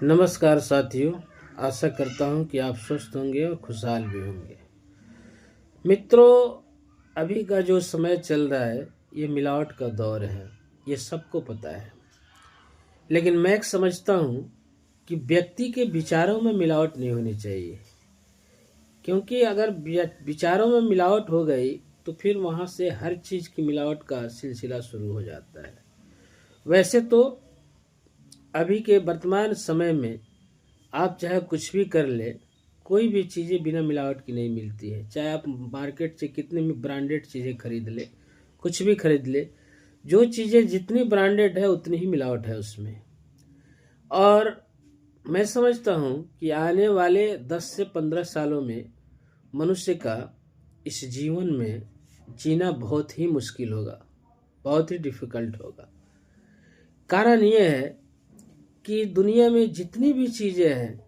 नमस्कार साथियों, आशा करता हूं कि आप स्वस्थ होंगे और खुशहाल भी होंगे। मित्रों, अभी का जो समय चल रहा है ये मिलावट का दौर है, ये सबको पता है। लेकिन मैं समझता हूं कि व्यक्ति के विचारों में मिलावट नहीं होनी चाहिए, क्योंकि अगर विचारों में मिलावट हो गई तो फिर वहां से हर चीज़ की मिलावट का सिलसिला शुरू हो जाता है। वैसे तो अभी के वर्तमान समय में आप चाहे कुछ भी कर ले, कोई भी चीज़ें बिना मिलावट की नहीं मिलती है। चाहे आप मार्केट से कितने भी ब्रांडेड चीज़ें खरीद ले, कुछ भी खरीद ले, जो चीज़ें जितनी ब्रांडेड है उतनी ही मिलावट है उसमें। और मैं समझता हूँ कि आने वाले 10 से 15 सालों में मनुष्य का इस जीवन में जीना बहुत ही मुश्किल होगा, बहुत ही डिफ़िकल्ट होगा। कारण यह है कि दुनिया में जितनी भी चीज़ें हैं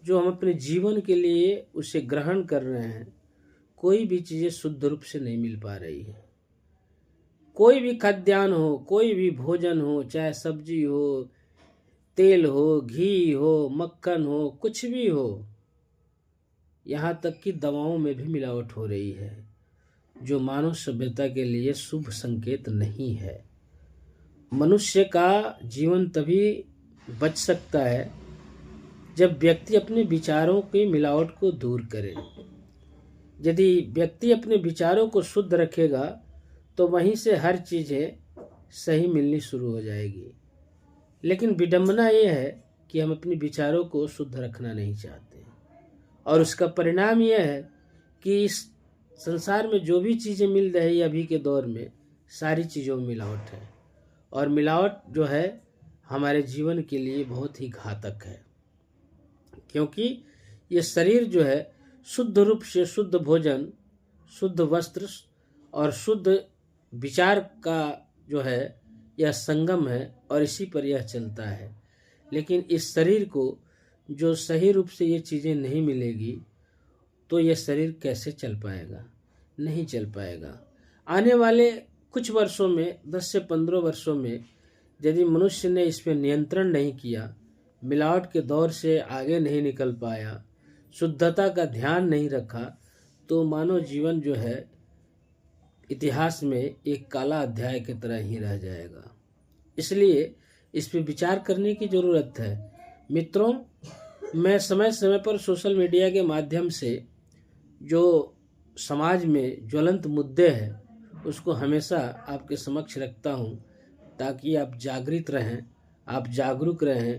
जो हम अपने जीवन के लिए उसे ग्रहण कर रहे हैं, कोई भी चीज़ें शुद्ध रूप से नहीं मिल पा रही है। कोई भी खाद्यान्न हो, कोई भी भोजन हो, चाहे सब्जी हो, तेल हो, घी हो, मक्खन हो, कुछ भी हो, यहाँ तक कि दवाओं में भी मिलावट हो रही है, जो मानव सभ्यता के लिए शुभ संकेत नहीं है। मनुष्य का जीवन तभी बच सकता है जब व्यक्ति अपने विचारों की मिलावट को दूर करे। यदि व्यक्ति अपने विचारों को शुद्ध रखेगा तो वहीं से हर चीज़ें सही मिलनी शुरू हो जाएगी। लेकिन विडंबना ये है कि हम अपने विचारों को शुद्ध रखना नहीं चाहते, और उसका परिणाम यह है कि इस संसार में जो भी चीज़ें मिल रही है अभी के दौर में, सारी चीज़ों में मिलावट है। और मिलावट जो है हमारे जीवन के लिए बहुत ही घातक है, क्योंकि ये शरीर जो है शुद्ध रूप से शुद्ध भोजन, शुद्ध वस्त्र और शुद्ध विचार का जो है यह संगम है, और इसी पर यह चलता है। लेकिन इस शरीर को जो सही रूप से ये चीज़ें नहीं मिलेगी तो यह शरीर कैसे चल पाएगा? नहीं चल पाएगा। आने वाले कुछ वर्षों में, 10 से 15 वर्षों में, यदि मनुष्य ने इस पर नियंत्रण नहीं किया, मिलावट के दौर से आगे नहीं निकल पाया, शुद्धता का ध्यान नहीं रखा, तो मानव जीवन जो है इतिहास में एक काला अध्याय की तरह ही रह जाएगा। इसलिए इस पर विचार करने की ज़रूरत है। मित्रों, मैं समय समय पर सोशल मीडिया के माध्यम से जो समाज में ज्वलंत मुद्दे हैं उसको हमेशा आपके समक्ष रखता हूँ, ताकि आप जागृत रहें, आप जागरूक रहें